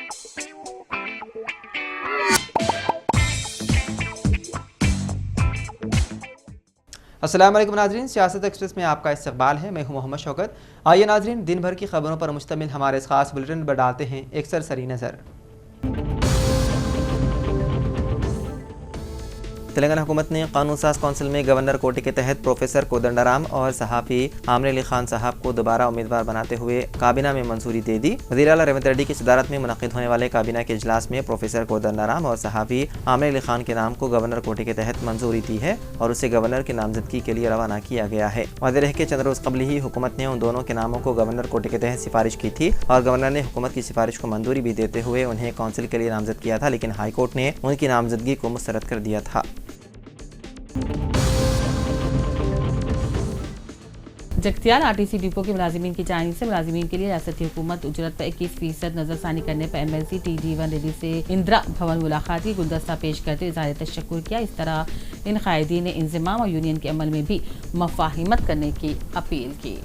अस्सलाम वालेकुम नाज़रीन, सियासत एक्सप्रेस में आपका इस्तकबाल है। मैं हूं मोहम्मद शौकत। आइए नाज़रीन, दिन भर की खबरों पर मुश्तमिल हमारे इस खास बुलेटिन पर डालते हैं एक सरसरी नज़र। तेलंगाना हुकूमत ने कानून साज कौंसिल में गवर्नर कोटे के तहत प्रोफेसर कोदंडाराम और सहाफ़ी आमिर अली खान साहब को दोबारा उम्मीदवार बनाते हुए काबीना में मंजूरी दे दी। वज़ीर आला रेवंत रेड्डी की सदारत में मुनक़िद होने वाले काबीना के इजलास में प्रोफेसर कोदंडाराम और सहाफ़ी आमिर अली खान के नाम को गवर्नर कोटे के तहत मंजूरी दी है और उसे गवर्नर की नामजदगी के लिए रवाना किया गया है। वाज़ेह रहे कि चंद रोज़ कबल ही हुकूमत ने उन दोनों के नामों को गवर्नर कोटे के तहत सिफारिश की थी और गवर्नर ने हुकूमत की सिफारिश को मंजूरी भी देते हुए उन्हें कौंसिल के लिए नामजद किया था, लेकिन हाई कोर्ट ने उनकी नामजदगी को मुस्तरद कर दिया था। जगतियाल आरटीसी डिपो के मुलाजिमीन की जानिब से मुलाजिमीन के लिए रियासती हुकूमत उजरत पर 21% नजरसानी करने पर MLC TG1 रेड्डी से इंदिरा भवन मुलाकात की गुलदस्ता पेश करते हुए इज़हार तशक्कुर किया। इस तरह इन कायदीन ने इंज़िमाम और यूनियन के अमल में भी मफाहिमत करने की अपील की।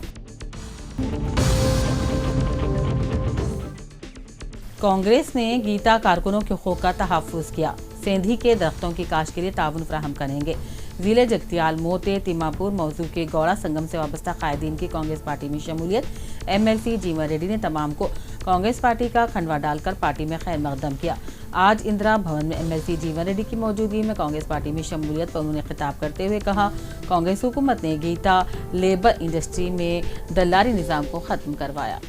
कांग्रेस ने गीता कारकुनों के हकूक़ का तहफ़्फ़ुज़ किया। सेंधी के दरख्तों की काश्त के लिए ताउन फराहम करेंगे। जिले जगतियाल, मोते, तिमापुर मौजू के गौड़ा संगम से वाबस्ता कायदीन की कांग्रेस पार्टी में शमूलियत। MLC जीवन रेड्डी ने तमाम को कांग्रेस पार्टी का खंडवा डालकर पार्टी में खैर मकदम किया। आज इंदिरा भवन में MLC जीवन रेड्डी की मौजूदगी में कांग्रेस पार्टी में शमूलियत पर उन्होंने खिताब करते हुए कहा, कांग्रेस हुकूमत ने गीता लेबर इंडस्ट्री में दलाली निज़ाम को ख़त्म करवाया।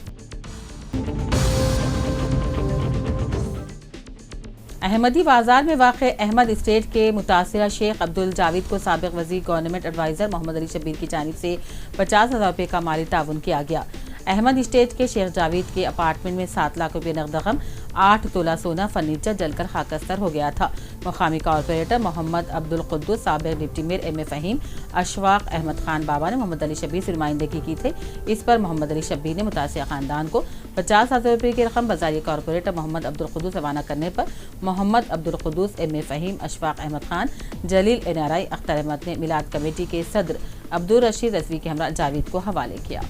अहमदी बाजार में वाक़ अहमद इस्टेट के मुतासिरा शेख अब्दुल जाविद को साबिक़ वज़ीर गवर्नमेंट एडवाइज़र मोहम्मद अली शब्बीर की जानिब से 50,000 रुपये का माली ताउन किया गया। अहमद इस्टेट के शेख जाविद के अपार्टमेंट में 7 लाख रुपये नकद रकम, 8 तोला सोना, फर्नीचर जलकर खाकस्तर हो गया था। मुकामी कॉरपोरेटर मोहम्मद अब्दुल कुद्दूस, साबिक़ deputy mayor MA Faheem, Ashfaq Ahmed Khan Baba ने मोहम्मद अली शब्बीर से नुमाइंदगी की थी। इस पर मोहम्मद अली शब्बीर ने मुतासिर ख़ानदान को 50,000 रुपये की रकम बज़ारिए कॉरपोरेटर मोहम्मद अब्दुल कुद्दूस रवाना करने पर मोहम्मद अब्दुल कुद्दूस, MA फ़हीम, अशफाक अहमद खान, जलील NRI अख्तर अहमद ने मिलाद कमेटी के सदर अब्दुल रशीद रज़वी के हमरा जावेद को हवाले किया।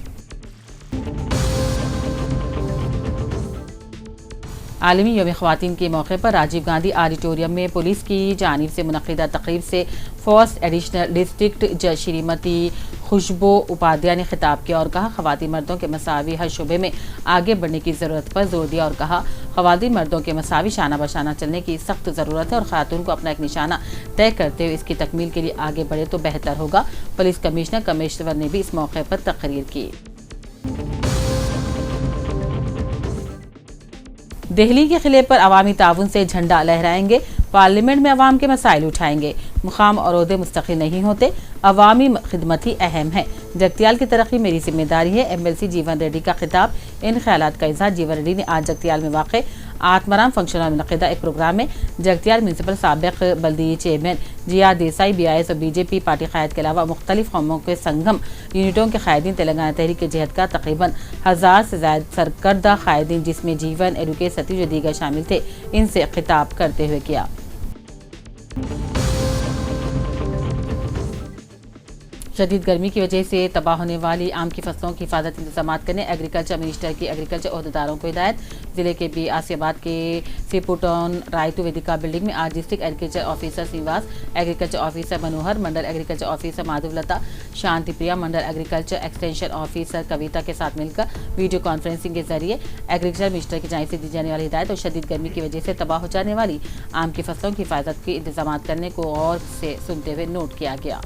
आलमी यौम ख़वातीन के मौके पर राजीव गांधी ऑडिटोरियम में पुलिस की जानिब से मुनक़िदा तक़रीब से फर्स्ट एडिशनल डिस्ट्रिक्ट जज श्रीमती खुशबू उपाध्याय ने खिताब किया और कहा, ख़वातीन मर्दों के मसावी हर शुबे में आगे बढ़ने की ज़रूरत पर जोर दिया और कहा, ख़वातीन मर्दों के मसावी शाना बशाना चलने की सख्त ज़रूरत है और ख़ातून को अपना एक निशाना तय करते हुए इसकी तकमील के लिए आगे बढ़े तो बेहतर होगा। पुलिस कमिश्नर कमेश्वर ने भी इस मौके पर तकरीर की। दिल्ली के किले पर अवामी ताउन से झंडा लहराएंगे, पार्लियामेंट में अवाम के मसाइल उठाएंगे। मुकाम और ओहदे मुस्तकिल नहीं होते, अवामी खिदमत ही अहम है। जगतियाल की तरक्की मेरी जिम्मेदारी है। MLC जीवन रेड्डी का खिताब। इन ख्यालात का इजहार जीवन रेड्डी ने आज जगतियाल में वाक़ आत्माराम फंक्शन में मुनक़िदा एक प्रोग्राम में जगतियाल म्यूनसिपल साबिक़ बल्दिया चेयरमैन जिया देसाई, BIS और BJP पार्टी क़यादत के अलावा मुख्तलिफ कौमों के संगम यूनिटों के कायदीन, तेलंगाना तहरीक के जहद का तकरीबन 1000 से ज़ायद सरकर्दा कायदीन जिसमें जीवन, एडुकेट, सतीश और दीगर शामिल थे, इनसे खिताब करते हुए किया। शदीद गर्मी की वजह से तबाह होने वाली आम की फसलों की हिफाजत इंतजाम करने एग्रीकल्चर मिनिस्टर की एग्रीकल्चर अहदेदारों को हिदायत। जिले के B आसियाबाद के सिपुटोन रायतु वेदिका बिल्डिंग में आज district agriculture officer Srinivas, agriculture officer Manohar, mandal agriculture officer Madhavlatha, Shanti Priya, mandal agriculture extension officer Kavita के साथ मिलकर वीडियो कॉन्फ्रेंसिंग के जरिए एग्रीकल्चर मिनिस्टर की जानिब से दी जाने वाली हिदायत और शदीद गर्मी की वजह से तबाह हो जाने वाली आम की फसलों की हिफाजत के इंतजाम करने को गौर से सुनते हुए नोट किया गया।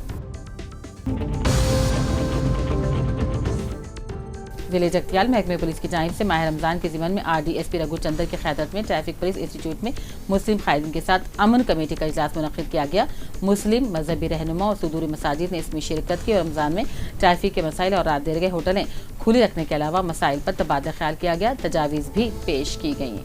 जिले जगतियाल महकमे पुलिस की जानिब से माह रमज़ान के ज़िमन में RDSP रघुचंद्र की क़यादत में ट्रैफिक पुलिस इंस्टीट्यूट में मुस्लिम कायदीन के साथ अमन कमेटी का इजलास मुनक़िद किया गया। मुस्लिम मजहबी रहनुमा और सुदूरी मसाजिद ने इसमें शिरकत की और रमज़ान में ट्रैफिक के मसाइल और रात देर गए होटलें खुली रखने के अलावा मसाइल पर तबादला ख्याल किया गया, तजावीज़ भी पेश की गई।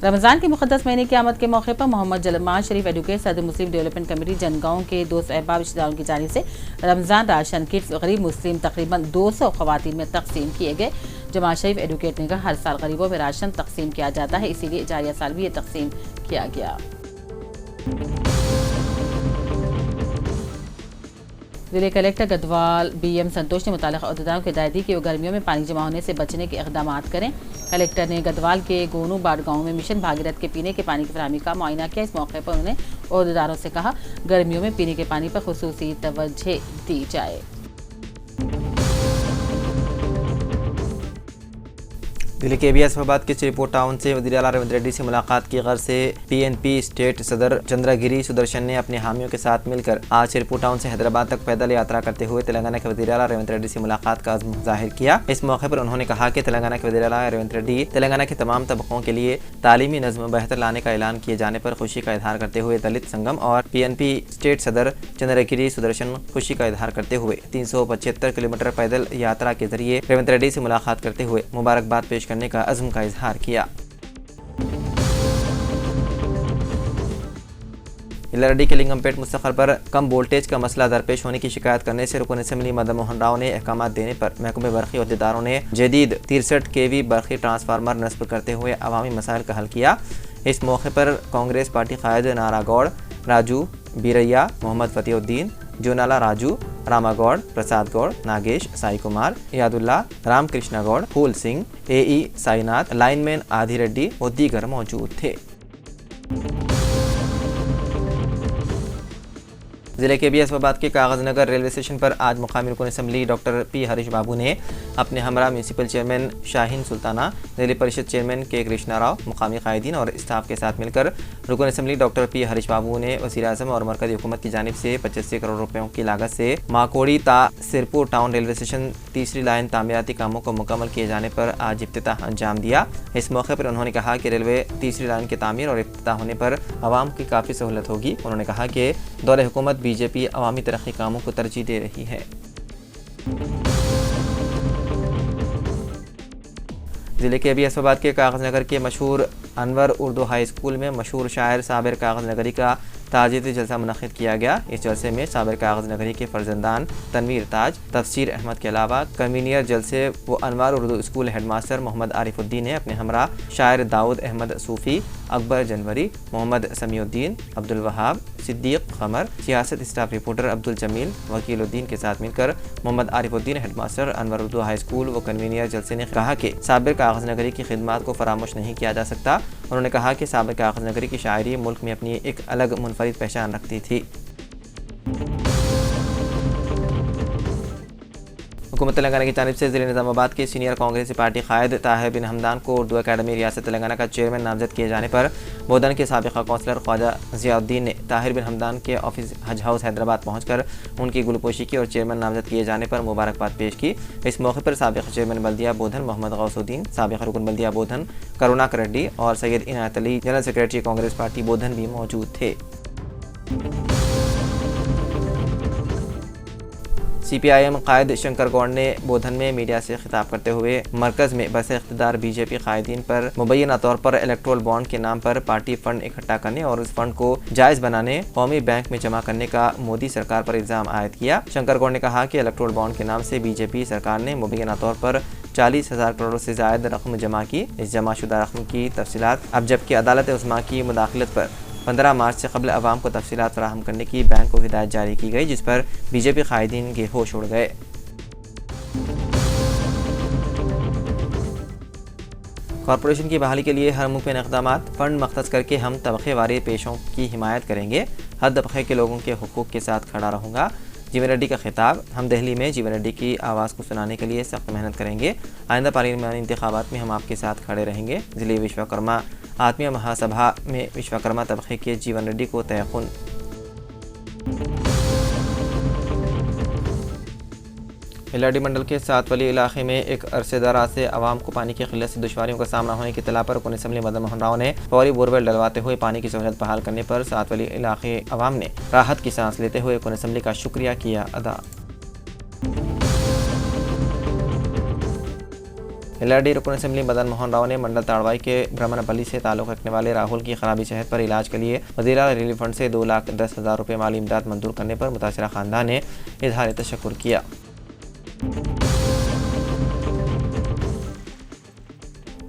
रमज़ान के मुक़द्दस महीने की आमद के मौके पर मोहम्मद जलमान शरीफ एडवोकेट सदर मुस्लिम डेवलपमेंट कमेटी जनगांव के दोस्त अहबाब रिश्तेदारों की जानिब से रमज़ान राशन किट्स गरीब मुस्लिम तकरीबन 200 ख़वातीन में तकसीम किए गए। जमात शरीफ एडवोकेट ने कहा, हर साल गरीबों में राशन तकसीम किया जाता है, इसीलिए जारिया साल भी ये तकसीम किया गया। जिले कलेक्टर गढ़वाल BM संतोष ने मुताल्लिक़ अहदेदारों को हिदायत दी कि वो गर्मियों में पानी जमा होने से बचने के इक़दाम करें। कलेक्टर ने गढ़वाल के गोनू बाट गाँव में मिशन भागीरथ के पीने के पानी की फराहमी का मुआयना किया। इस मौके पर उन्होंने अहदेदारों से कहा गर्मियों में पीने के पानी पर खुसूसी तवज्जो दी जाए। दिल्ली के ABS फैसलाबाद के श्रीपुर टाउन से वज़ीर आला रेवंत रेड्डी से मुलाकात की गर्ज से PNP स्टेट सदर चंद्रगिरी सुदर्शन ने अपने हामियों के साथ मिलकर आज श्रीपुर टाउन से हैदराबाद तक पैदल यात्रा करते हुए तेलंगाना के वज़ीर आला रेवंत रेड्डी से मुलाकात का अज़्म जाहिर किया। इस मौके पर उन्होंने कहा कि तेलंगाना के वज़ीर आला रेवंत रेड्डी तेलंगाना के तमाम तबकों के लिए तालीमी नज़्म बेहतर लाने का ऐलान किए जाने पर खुशी का इजहार करते हुए दलित संगम और PNP स्टेट सदर चंद्रगिरी सुदर्शन खुशी का इजहार करते हुए 375 किलोमीटर पैदल यात्रा के जरिए रेवंत रेड्डी से मुलाकात करते हुए मुबारकबाद पेश करने का अज़्म का इजहार किया। रेड्डी के लिंगमपेट मुस्तक़ल पर कम वोल्टेज का मसला दरपेश होने की शिकायत करने से रुकन असम्बली मदन मोहन राव ने अहकाम देने पर महकमे बरक़ी अहदेदारों ने जदीद 63 kV बरक़ी ट्रांसफार्मर नस्ब करते हुए अवामी मसाइल का हल किया। इस मौके पर कांग्रेस पार्टी कायद नारा गौड़, राजू बीरैया, मोहम्मद फतेहुद्दीन, जोनाला राजू, रामा गौड़, प्रसाद गौड़, नागेश, साई कुमार, यादुल्ला, रामकृष्ण गौड़, फूल सिंह, AE साईनाथ, लाइनमैन आदि रेड्डी और दीगर मौजूद थे। जिले के ABS फैसलाबाद के कागज़ नगर रेलवे स्टेशन पर आज मुकामी रुकन असम्बली डॉक्टर P हरीश बाबू ने अपने हमरा म्यूनसिपल चेयरमैन शाहीन सुल्ताना, जिला परिषद चेयरमैन K कृष्णा राव, मुकामी कायदीन और स्टाफ के साथ मिलकर रुकन असम्बली डॉक्टर P हरीश बाबू ने वज़ीर-ए-आज़म और मरकज़ी हुकूमत की जानिब से 85 करोड़ रुपयों की लागत से माकोड़ी ता सिरपुर टाउन रेलवे स्टेशन तीसरी लाइन तामीराती कामों को मुकम्मल किए जाने पर आज इफ्तिताह अंजाम दिया। इस मौके पर उन्होंने कहा कि रेलवे तीसरी लाइन की तामीर और इफ्तिताह होने पर आवाम की काफ़ी सहूलत होगी। उन्होंने कहा कि दौर हुकूमत BJP अवामी तरक्की कामों को तरजीह दे रही है। जिले के ABS फैसलाबाद के कागज़ नगर के मशहूर अनवर उर्दू हाई स्कूल में मशहूर शायर साबिर कागज़ नगरी का ताज़ियती जलसा मुनक़्क़िद किया गया। इस जलसे में साबिर कागज़ नगरी के फर्जंदान तनवीर ताज, तफसीर अहमद के अलावा कन्वीनियर जलसे व अनवर उर्दू स्कूल हेडमास्टर मोहम्मद आरिफुद्दीन ने अपने हमरा शायर दाऊद अहमद सूफ़ी, अकबर जनवरी, मोहम्मद समीउद्दीन, अब्दुल वहाब, सिद्दीक क़मर, सियासत स्टाफ रिपोर्टर अब्दुल जमील, वकीलुद्दीन के साथ मिलकर Mohammad Arifuddin headmaster Anwar Urdu high school व कन्वीनियर जलसे ने कहा कि साबिर कागज़ नगरी की खिदमत को फरामोश नहीं किया जा सकता। उन्होंने कहा कि साबिर कागज़ नगरी की शायरी मुल्क में अपनी एक अलग मुनफरिद पहचान रखती थी। हुकूमत तेलंगाना की जानिब से ज़िले निज़ामाबाद के सीनियर कांग्रेसी पार्टी कायद ताहिर बिन हमदान को उर्दू अकादमी रियासत तेलंगाना का चेयरमैन नामजद किए जाने पर बोधन के साबिक़ा कौंसलर ख्वाजा ज़ियाउद्दीन ने ताहिर बिन हमदान के ऑफिस हज हाउस हैदराबाद पहुंचकर उनकी गुलपोशी की और चेयरमैन नामजद किए जाने पर मुबारकबाद पेश की। इस मौके पर साबिक़ चेयरमैन बल्दिया बोधन मोहम्मद गौसुद्दीन, साबिक़ रुकन बल्दिया बोधन करुणाकर रेड्डी और Syed Inayat Ali, general secretary Congress party Bodhan भी मौजूद थे। CPIM कायद शंकर गौड़ ने बोधन में मीडिया से खिताब करते हुए मरकज़ में बरसे इख्तिदार BJP कायदीन पर मुबैना तौर पर इलेक्ट्रोल बॉन्ड के नाम पर पार्टी फंड इकट्ठा करने और उस फंड को जायज़ बनाने कौमी बैंक में जमा करने का मोदी सरकार पर इल्ज़ाम आयद किया। शंकर गौड़ ने कहा कि इलेक्ट्रोल बॉन्ड के नाम से BJP सरकार ने मुबैना तौर पर 40,000 करोड़ से ज़ायद रकम जमा की। इस जमाशुदा रकम की तफसीलात अब जबकि अदालत उस्मा की मुदाखलत पर 15 मार्च से कबल अवाम को तफसीलात फराहम करने की बैंक को हिदायत जारी की गई, जिस पर BJP कायदीन के होश उड़ गए। कॉरपोरेशन की बहाली के लिए हर मुमकिन इक़दामात फंड मख्तस करके हम तबक़े वाले पेशों की हिमायत करेंगे। हर तबक़े के लोगों के हुकूक़ के साथ खड़ा रहूँगा। जीवन रेड्डी का खिताब। हम दिल्ली में जीवन रेड्डी की आवाज़ को सुनाने के लिए सख्त मेहनत करेंगे। आइंदा पार्लियामानी इंतखाबात में हम आपके साथ खड़े रहेंगे। ज़िले विश्वकर्मा आत्मीय महासभा में विश्वकर्मा तबक़े के जीवन रेड्डी को तयक़ुन। इलाडी मंडल के सातवली इलाके में एक अरसे दराज से आवाम को पानी की किल्लत से दुश्वारियों का सामना होने की इत्तला पर रुकन असम्बली मदन मोहन राव ने फौरी बोरवेल डलवाते हुए पानी की सहूलत बहाल करने पर सातवली इलाके आवाम ने राहत की सांस लेते हुए रुकन असम्बली का शुक्रिया किया अदा। इलाडी रुकन असम्बली मदन मोहन राव ने मंडल ताड़वाई के ब्रह्मणपल्ली से ताल्लुक़ रखने वाले राहुल की खराबी सेहत पर इलाज के लिए वज़ीर रिलीफ फंड से 2,10,000 रुपये माली इमदाद मंजूर करने पर मुतासिरा ख़ानदान ने इज़हार तशक्कुर किया।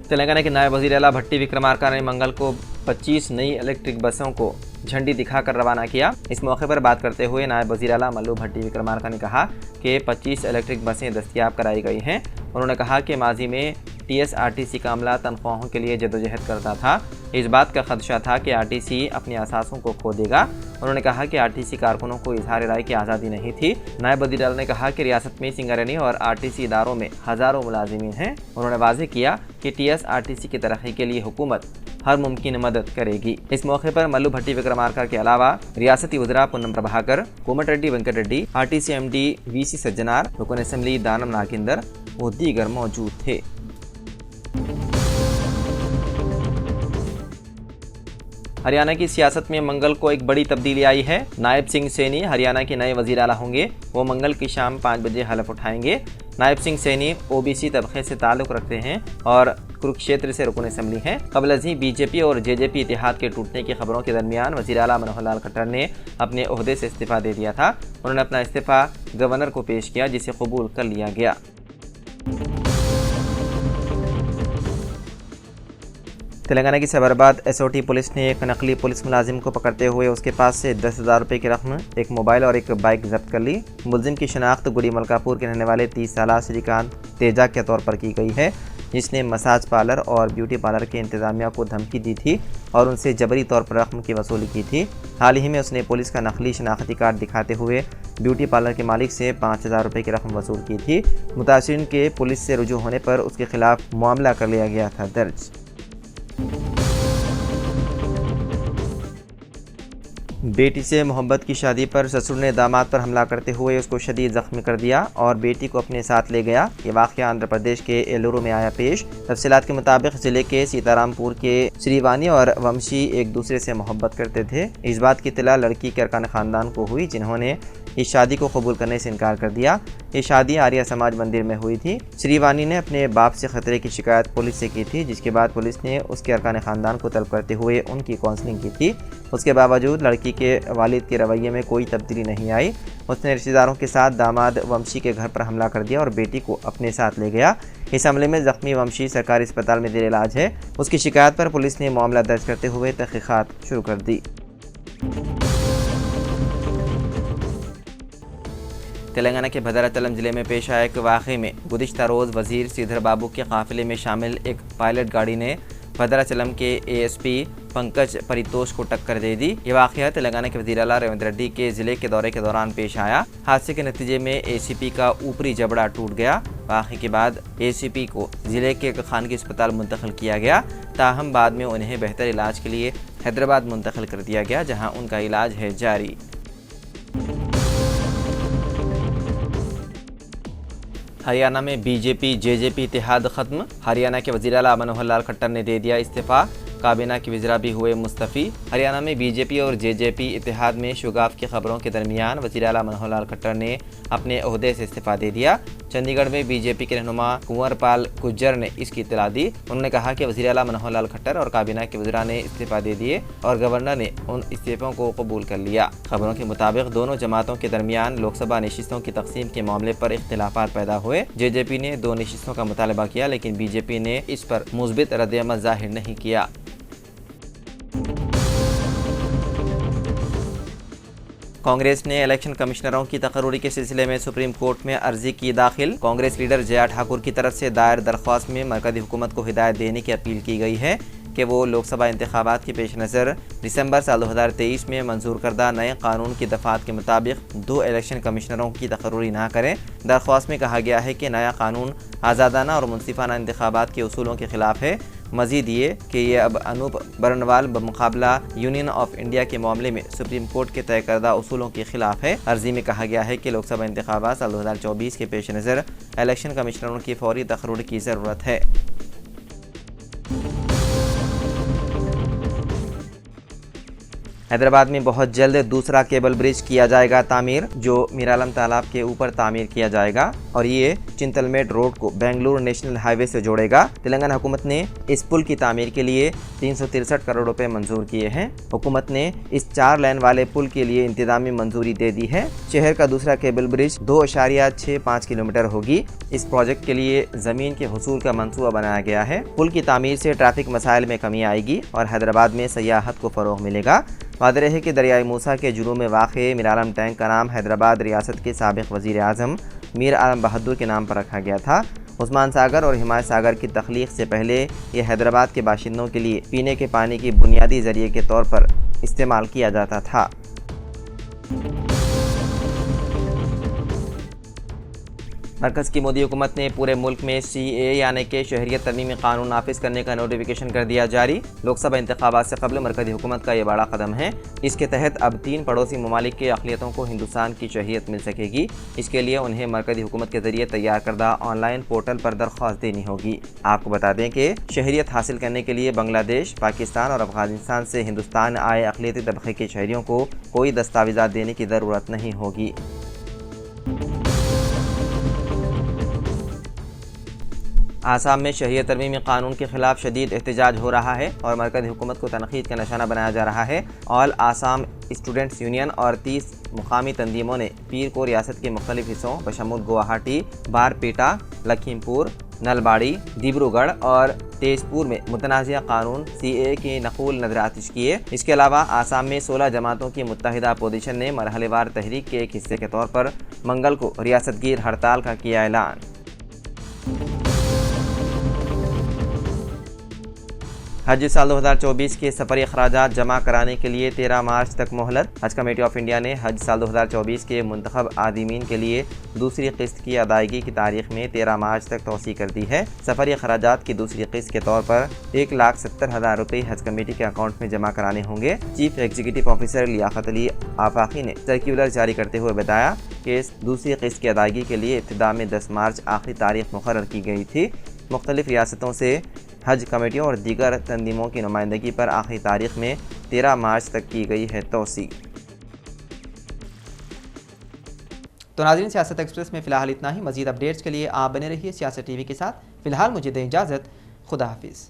तेलंगाना के नायब वज़ीर आला भट्टी विक्रमार्का ने मंगल को 25 नई इलेक्ट्रिक बसों को झंडी दिखाकर रवाना किया। इस मौके पर बात करते हुए नायब वज़ीर आला मल्लू भट्टी विक्रमार्का ने कहा कि 25 इलेक्ट्रिक बसें दस्तयाब कराई गई हैं। उन्होंने कहा कि माजी में TSRTC का अमला तनख्वाहों के लिए जदोजहद करता था। इस बात का खदशा था कि RTC अपने असासों को खो देगा। उन्होंने कहा कि RTC कारकुनों को इजहार राय की आज़ादी नहीं थी। नायब वज़ीर आला ने कहा कि रियासत में सिंगरेनी और RTC इदारों में हज़ारों मुलाजिमीन हैं। उन्होंने वाज़ेह किया कि TSRTC की तरक्की के लिए हुकूमत हर मुमकिन मदद करेगी। इस मौके पर मल्लू भट्टी विक्रमार्का के अलावा रियासती वज़रा Poonam Prabhakar, Komatireddy Venkat Reddy, RTC MD VC Sajjanar, रुकन असम्बली दानम नागिंदर और दीगर मौजूद थे। हरियाणा की सियासत में मंगल को एक बड़ी तब्दीली आई है। नायब सिंह सैनी हरियाणा के नए वज़ीर आला होंगे। वो मंगल की शाम 5 बजे हलफ उठाएंगे। नायब सिंह सैनी OBC तबके से ताल्लुक़ रखते हैं और कुरुक्षेत्र से रुकन असम्बली हैं। कबल अज़ीं BJP और JJP इतिहाद के टूटने की खबरों के दरमियान वज़ीर आला मनोहर लाल खट्टर ने अपने ओहदे से इस्तीफ़ा दे दिया था। उन्होंने अपना इस्तीफ़ा गवर्नर को पेश किया, जिसे कबूल कर लिया गया। तेलंगाना की सैबराबाद SOT पुलिस ने एक नकली पुलिस मुलाजिम को पकड़ते हुए उसके पास से 10,000 रुपये की रकम, एक मोबाइल और एक बाइक जब्त कर ली। मुलजिम की शनाख्त गुड़ी मलकापुर के रहने वाले 30 साला श्रीकांत तेजा के तौर पर की गई है, जिसने मसाज पार्लर और ब्यूटी पार्लर के इंतजामिया को धमकी दी थी और उनसे जबरी तौर पर रकम की वसूली की थी। हाल ही में उसने पुलिस का नकली शनाख्ती कार्ड दिखाते हुए ब्यूटी पार्लर के मालिक से 5,000 रुपये की रकम वसूल की थी। मुतासिरीन के पुलिस से रुजू होने पर उसके खिलाफ मामला कर लिया गया था दर्ज। बेटी से मोहब्बत की शादी पर ससुर ने दामाद पर हमला करते हुए उसको शदीद ज़ख्मी कर दिया और बेटी को अपने साथ ले गया। ये वाक़या आंध्र प्रदेश के एलूरू में आया पेश। तफसीलात के मुताबिक ज़िले के सीतारामपुर के श्रीवानी और वंशी एक दूसरे से मोहब्बत करते थे। इस बात की इत्तला लड़की के अरकान ख़ानदान को हुई, जिन्होंने इस शादी को कबूल करने से इनकार कर दिया। ये शादी आर्य समाज मंदिर में हुई थी। श्रीवानी ने अपने बाप से खतरे की शिकायत पुलिस से की थी, जिसके बाद पुलिस ने उसके अरकान ख़ानदान को तलब करते हुए उनकी काउंसलिंग की थी। उसके बावजूद लड़की के वालिद के रवैये में कोई तब्दीली नहीं आई। उसने रिश्तेदारों के साथ दामाद वंशी के घर पर हमला कर दिया और बेटी को अपने साथ ले गया। इस हमले में ज़ख्मी वंशी सरकारी अस्पताल में जेर इलाज है। उसकी शिकायत पर पुलिस ने मामला दर्ज करते हुए तहक़ीक़ात शुरू कर दी। तेलंगाना के भद्राचलम ज़िले में पेश आए एक वाक़े में गुज़िश्ता रोज़ वज़ीर श्रीधर बाबू के काफ़िले में शामिल एक पायलट गाड़ी ने भद्राचलम के ASP पंकज परितोष को टक्कर दे दी। ये वाक़या तेलंगाना के वज़ीर आला रेवंत रेड्डी के ज़िले के दौरे के दौरान पेश आया। हादसे के नतीजे में ACP का ऊपरी जबड़ा टूट गया। वाक़े के बाद ACP को ज़िले के एक खानगी अस्पताल मुंतकिल किया गया, ताहम बाद में उन्हें बेहतर इलाज के लिए हैदराबाद मुंतकिल कर दिया गया, जहाँ उनका इलाज है जारी। हरियाणा में BJP JJP इतिहाद ख़त्म। हरियाणा के वज़ीर आला मनोहर लाल खट्टर ने दे दिया इस्तीफ़ा। काबीना की वज़रा भी हुए मुस्तफ़ी। हरियाणा में BJP और JJP इतिहाद में शुगाफ की खबरों के दरमियान वज़ीर आला मनोहर लाल खट्टर ने अपने ओहदे से इस्तीफ़ा दे दिया। चंडीगढ़ में BJP के रहनुमा कुंवरपाल गुज्जर ने इसकी इत्तला दी। उन्होंने कहा कि वज़ीर आला मनोहर लाल खट्टर और काबीना के वज़रा ने इस्तीफ़ा दे दिए और गवर्नर ने उन इस्तीफ़ों को कबूल कर लिया। खबरों के मुताबिक दोनों जमातों के दरमियान लोकसभा नशिस्तों की तकसीम के मामले पर इख्तिलाफात पैदा हुए। JJP ने 2 नशिस्तों का मुतालबा किया, लेकिन BJP ने इस पर मुस्बित रद्द-ए-अमल ज़ाहिर नहीं किया। कांग्रेस ने इलेक्शन कमिश्नरों की तकर्री के सिलसिले में सुप्रीम कोर्ट में अर्जी की दाखिल। कांग्रेस लीडर जया ठाकुर की तरफ से दायर दरख्वास्त में मरकज़ी हुकूमत को हिदायत देने की अपील की गई है कि वो लोकसभा इंतखाबात के पेश नज़र दिसंबर साल 2023 में मंजूर करदा नए कानून की दफ़ात के मुताबिक 2 इलेक्शन कमिश्नरों की तकर्री ना करें। दरख्वास्त में कहा गया है कि नया कानून आज़ादाना और मुनसिफाना इंतखाबात के उसूलों के खिलाफ है। मज़ीद ये कि ये अब अनूप बरनवाल बमुकाबला यूनियन ऑफ इंडिया के मामले में सुप्रीम कोर्ट के तय करदा उसूलों के खिलाफ है। अर्जी में कहा गया है कि लोकसभा इंतखाबात साल 2024 के पेश नज़र इलेक्शन कमिश्नरों की फौरी तकर्री की ज़रूरत है। हैदराबाद में बहुत जल्द दूसरा केबल ब्रिज किया जाएगा तामीर, जो मीरालम तालाब के ऊपर तामीर किया जाएगा और ये चिंतलमेट रोड को बेंगलुरु नेशनल हाईवे से जोड़ेगा। तेलंगाना हुकूमत ने इस पुल की तामीर के लिए 363 करोड़ रुपए मंजूर किए हैं। हुकूमत ने इस 4 लेन वाले पुल के लिए इंतजामी मंजूरी दे दी है। शहर का दूसरा केबल ब्रिज 2.65 किलोमीटर होगी। इस प्रोजेक्ट के लिए ज़मीन के हुसूल का मंसूबा बनाया गया है। पुल की तामीर से ट्रैफिक मसाइल में कमी आएगी और हैदराबाद में सयाहत को फ़रोग़ मिलेगा। वादे है कि दरियाई मूसा के जुनूब में वाक़े मीर आलम टैंक का नाम हैदराबाद रियासत के साबिक़ वज़ीर आज़म मीर आलम बहादुर के नाम पर रखा गया था। उस्मान सागर और हिमायत सागर की तख्लीक से पहले यह हैदराबाद के बाशिंदों के लिए पीने के पानी की बुनियादी ज़रिए के तौर पर इस्तेमाल किया जाता था। मरकज़ की मोदी हुकूमत ने पूरे मुल्क में CAA यानी कि शहरियत तरमीमी कानून नाफिज करने का नोटिफिकेशन कर दिया जारी। लोकसभा इंतखाबात से कबल मरकज़ी हुकूमत का ये बड़ा कदम है। इसके तहत अब 3 पड़ोसी ममालिक की अक़लियतों को हिंदुस्तान की शहरियत मिल सकेगी। इसके लिए उन्हें मरकज़ी हुकूमत के ज़रिए तैयार करदा ऑनलाइन पोर्टल पर दरख्वास्त देनी होगी। आपको बता दें कि शहरियत हासिल करने के लिए बांग्लादेश, पाकिस्तान और अफगानिस्तान से हिंदुस्तान आए अक़लियती तबक़े के शहरियों को कोई दस्तावेज़ात देने की ज़रूरत नहीं होगी। आसाम में शहरियत तरमीमी कानून के खिलाफ शदीद एहतजाज हो रहा है और मरकज़ी हुकूमत को तनक़ीद का निशाना बनाया जा रहा है। ऑल आसाम स्टूडेंट्स यूनियन और 30 मुकामी तंजीमों ने पीर को रियासत के मुख्तलिफ हिस्सों बशमूल गुवाहाटी, बारपेटा, लखीमपुर, नलबाड़ी, डिब्रूगढ़ और तेजपुर में मुतनाज़िया कानून CAA की नक़ूल नज़र आतिश किए। इसके अलावा आसाम में 16 जमातों की मुत्तहिदा अपोजिशन ने मरहलेवार तहरीक के एक हिस्से के तौर पर मंगल को रियासतगीर हड़ताल का किया ऐलान। हज साल 2024 के सफरी अखराजात जमा कराने के लिए 13 मार्च तक मोहलत। हज कमेटी ऑफ इंडिया ने हज साल 2024 के मुंतखब आदिमीन के लिए दूसरी किस्त की अदायगी की तारीख में 13 मार्च तक तोसी कर दी है। सफरी अखराजात की दूसरी किस्त के तौर पर 1,70,000 रुपये हज कमेटी के अकाउंट में जमा कराने होंगे। Chief executive officer Liaquat Ali Afaqui ने सर्कुलर जारी करते हुए बताया कि इस दूसरी किस्त की अदायगी के लिए इब्तिदा में 10 मार्च आखिरी तारीख मुकर्रर की गई थी। मुख्तलिफ रियासतों से हज कमेटियों और दीगर तंजीमों की नुमाइंदगी पर आखिरी तारीख में 13 मार्च तक की गई है तोसी। तो नाज़रीन, सियासत एक्सप्रेस में फ़िलहाल इतना ही। मज़ीद अपडेट्स के लिए आप बने रहिए सियासत TV के साथ। फ़िलहाल मुझे दें इजाज़त। खुदा हाफिज़।